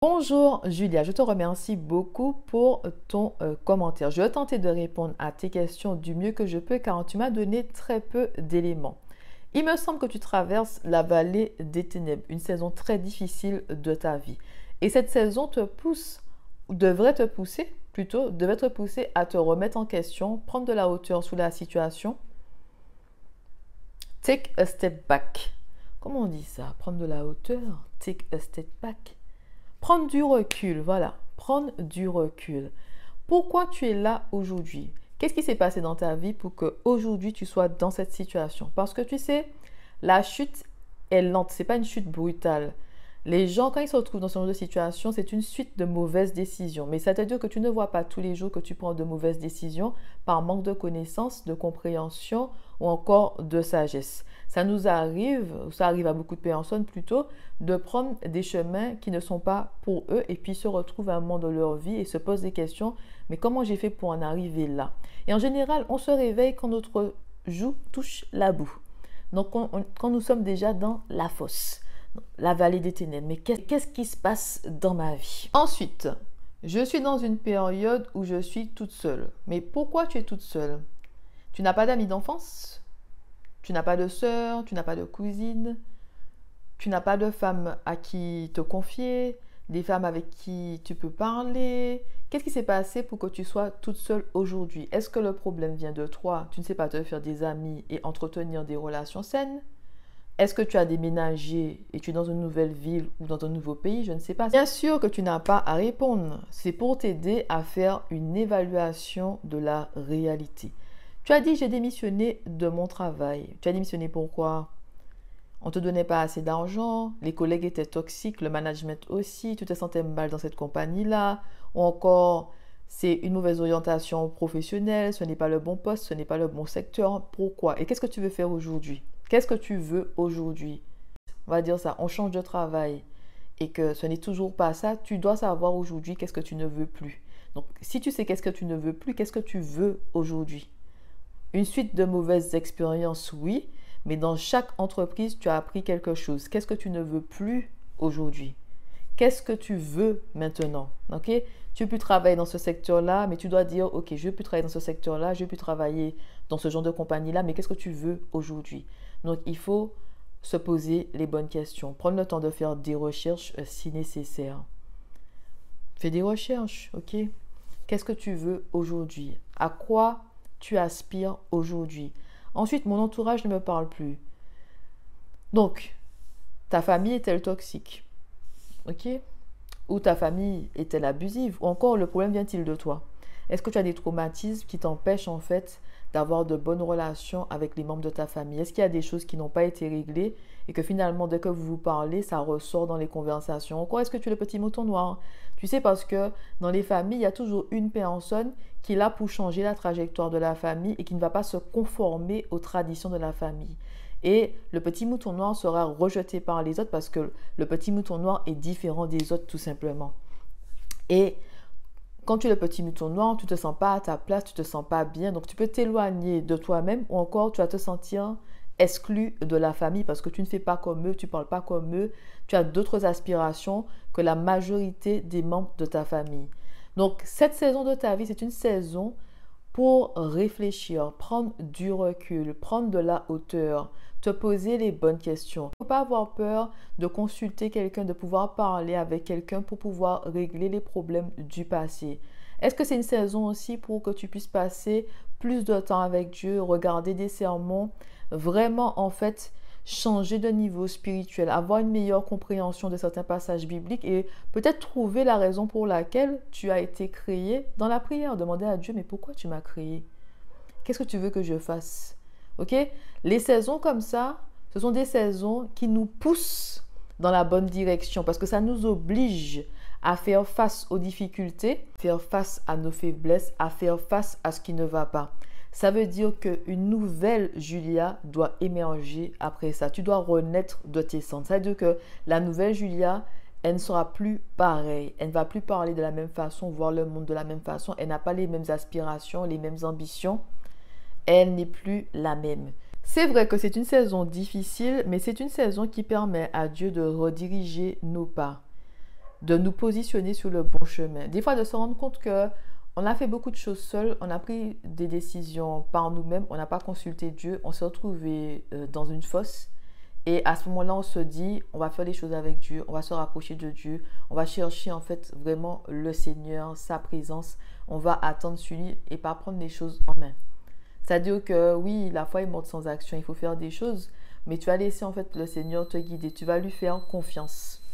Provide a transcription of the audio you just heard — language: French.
Bonjour Julia, je te remercie beaucoup pour ton commentaire. Je vais tenter de répondre à tes questions du mieux que je peux car tu m'as donné très peu d'éléments. Il me semble que tu traverses la vallée des ténèbres, une saison très difficile de ta vie. Et cette saison te pousse, ou devrait te pousser plutôt, devrait te pousser à te remettre en question, prendre de la hauteur sous la situation. Take a step back. Comment on dit ça? Prendre de la hauteur? Take a step back. Prendre du recul, voilà, prendre du recul. Pourquoi tu es là aujourd'hui? Qu'est-ce qui s'est passé dans ta vie pour que aujourd'hui tu sois dans cette situation? Parce que tu sais, la chute est lente, c'est pas une chute brutale. Les gens, quand ils se retrouvent dans ce genre de situation, c'est une suite de mauvaises décisions. Mais c'est-à-dire que tu ne vois pas tous les jours que tu prends de mauvaises décisions par manque de connaissances, de compréhension ou encore de sagesse. Ça nous arrive, ou ça arrive à beaucoup de personnes plutôt, de prendre des chemins qui ne sont pas pour eux et puis se retrouvent à un moment de leur vie et se posent des questions, mais comment j'ai fait pour en arriver là? Et en général, on se réveille quand notre joue touche la boue. Donc, quand nous sommes déjà dans la fosse, la vallée des ténèbres. Mais qu'est-ce qui se passe dans ma vie? Ensuite, je suis dans une période où je suis toute seule. Mais pourquoi tu es toute seule? Tu n'as pas d'amis d'enfance? Tu n'as pas de sœur? Tu n'as pas de cousine? Tu n'as pas de femme à qui te confier? Des femmes avec qui tu peux parler? Qu'est-ce qui s'est passé pour que tu sois toute seule aujourd'hui? Est-ce que le problème vient de toi? Tu ne sais pas te faire des amis et entretenir des relations saines? Est-ce que tu as déménagé et tu es dans une nouvelle ville ou dans un nouveau pays? Je ne sais pas. Bien sûr que tu n'as pas à répondre. C'est pour t'aider à faire une évaluation de la réalité. Tu as dit, j'ai démissionné de mon travail. Tu as démissionné pourquoi? On ne te donnait pas assez d'argent, les collègues étaient toxiques, le management aussi, tu te sentais mal dans cette compagnie-là, ou encore c'est une mauvaise orientation professionnelle, ce n'est pas le bon poste, ce n'est pas le bon secteur. Pourquoi? Et qu'est-ce que tu veux faire aujourd'hui? Qu'est-ce que tu veux aujourd'hui? On va dire ça, on change de travail et que ce n'est toujours pas ça, tu dois savoir aujourd'hui qu'est-ce que tu ne veux plus. Donc, si tu sais qu'est-ce que tu ne veux plus, qu'est-ce que tu veux aujourd'hui? Une suite de mauvaises expériences, oui, mais dans chaque entreprise, tu as appris quelque chose. Qu'est-ce que tu ne veux plus aujourd'hui? Qu'est-ce que tu veux maintenant? Ok? Tu veux plus travailler dans ce secteur-là, mais tu dois dire, ok, je veux plus travailler dans ce secteur-là, je veux plus travailler dans ce genre de compagnie-là, mais qu'est-ce que tu veux aujourd'hui? Donc, il faut se poser les bonnes questions. Prendre le temps de faire des recherches si nécessaire. Fais des recherches, ok? Qu'est-ce que tu veux aujourd'hui? À quoi tu aspires aujourd'hui? Ensuite, mon entourage ne me parle plus. Donc, ta famille est-elle toxique? Ok? Ou ta famille est-elle abusive? Ou encore, le problème vient-il de toi? Est-ce que tu as des traumatismes qui t'empêchent en fait d'avoir de bonnes relations avec les membres de ta famille? Est-ce qu'il y a des choses qui n'ont pas été réglées et que finalement, dès que vous vous parlez, ça ressort dans les conversations? Encore, est-ce que tu es le petit mouton noir? Tu sais, parce que dans les familles, il y a toujours une personne qui est là pour changer la trajectoire de la famille et qui ne va pas se conformer aux traditions de la famille. Et le petit mouton noir sera rejeté par les autres parce que le petit mouton noir est différent des autres tout simplement. Et quand tu es le petit mouton noir, tu ne te sens pas à ta place, tu ne te sens pas bien. Donc tu peux t'éloigner de toi-même ou encore tu vas te sentir exclu de la famille parce que tu ne fais pas comme eux, tu ne parles pas comme eux, tu as d'autres aspirations que la majorité des membres de ta famille. Donc cette saison de ta vie, c'est une saison pour réfléchir, prendre du recul, prendre de la hauteur, te poser les bonnes questions. Il ne faut pas avoir peur de consulter quelqu'un, de pouvoir parler avec quelqu'un pour pouvoir régler les problèmes du passé. Est-ce que c'est une saison aussi pour que tu puisses passer plus de temps avec Dieu, regarder des sermons, vraiment en fait changer de niveau spirituel, avoir une meilleure compréhension de certains passages bibliques et peut-être trouver la raison pour laquelle tu as été créé dans la prière. Demander à Dieu, mais pourquoi tu m'as créé? Qu'est-ce que tu veux que je fasse? Ok? Les saisons comme ça, ce sont des saisons qui nous poussent dans la bonne direction parce que ça nous oblige à faire face aux difficultés, faire face à nos faiblesses, à faire face à ce qui ne va pas. Ça veut dire qu'une nouvelle Julia doit émerger après ça. Tu dois renaître de tes cendres. Ça veut dire que la nouvelle Julia, elle ne sera plus pareille. Elle ne va plus parler de la même façon, voir le monde de la même façon. Elle n'a pas les mêmes aspirations, les mêmes ambitions. Elle n'est plus la même. C'est vrai que c'est une saison difficile, mais c'est une saison qui permet à Dieu de rediriger nos pas, de nous positionner sur le bon chemin. Des fois, de se rendre compte que on a fait beaucoup de choses seuls, on a pris des décisions par nous-mêmes, on n'a pas consulté Dieu, on s'est retrouvé dans une fosse. Et à ce moment-là, on se dit, on va faire les choses avec Dieu, on va se rapprocher de Dieu, on va chercher en fait vraiment le Seigneur, sa présence, on va attendre sur lui et pas prendre les choses en main. C'est-à-dire que oui, la foi est morte sans action, il faut faire des choses, mais tu vas laisser en fait le Seigneur te guider, tu vas lui faire confiance.